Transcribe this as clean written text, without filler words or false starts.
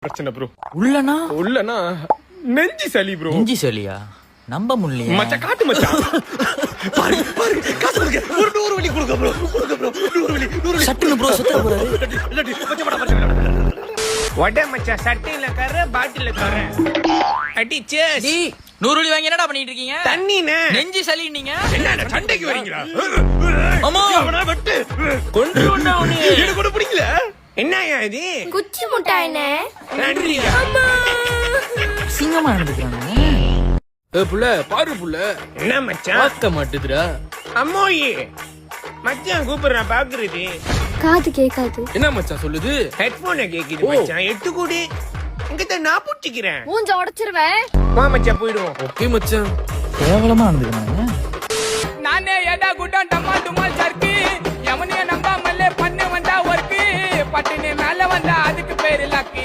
பிரச்சனை ப்ரோ. உள்ளனா உள்ளனா நெஞ்சி சளி ப்ரோ. நெஞ்சி சளியா? நம்ப முடியல மச்சான் காட்டு மச்சான். பாரு பாரு காசு கொடுங்க. ஒரு 100 வலி கொடுங்க ப்ரோ. கொடுங்க ப்ரோ. 100 வலி 100 வலி. சட்டுன்னு ப்ரோ சுத்த போறாரு. மச்சான் பட மச்சான். வட மச்சான் சட்டையில கற பாட்டில்ல கற. அடி சேஸ். டி 100 வலி வாங்கி என்னடா பண்ணிட்டு இருக்கீங்க? தண்ணினே. நெஞ்சி சளி நீங்க. என்ன சண்டைக்கு வரீங்களா? அம்மா அவனா வெட்டு. கொன்றுடா உன்னை. எனக்கு கூட பிடிக்கல. என்னயா இது? குச்சி முட்டாய்னே. நன்றியா. சிங்கமா நடந்துக்கிறாங்க. புள்ள பாரு புள்ள என்ன மச்சான்? பார்க்க மாட்டுதுடா. அம்மோயி மச்சான் கூப்பிடுறேன் பாக்குறது. காது கேட்காது. என்ன மச்சான் சொல்லுது? ஹெட்போனை கேக்குது மச்சான். எட்டு கூடி இங்கத்த நான் புடிச்சிக்கிறேன். மூஞ்ச உடைச்சிருவேன். வா மச்சான் போயிடுவோம். ஓகே மச்சான். கேவலமா நடந்துக்கிறாங்க. நானே எடா குட்டம் டம்மா டுமால் சர்க்கு எவனைய நம்பாமலே பண்ணு வந்தா ஒர்க்கு பட்டுன்னு மேல வந்தா அதுக்கு பேரு லக்கு.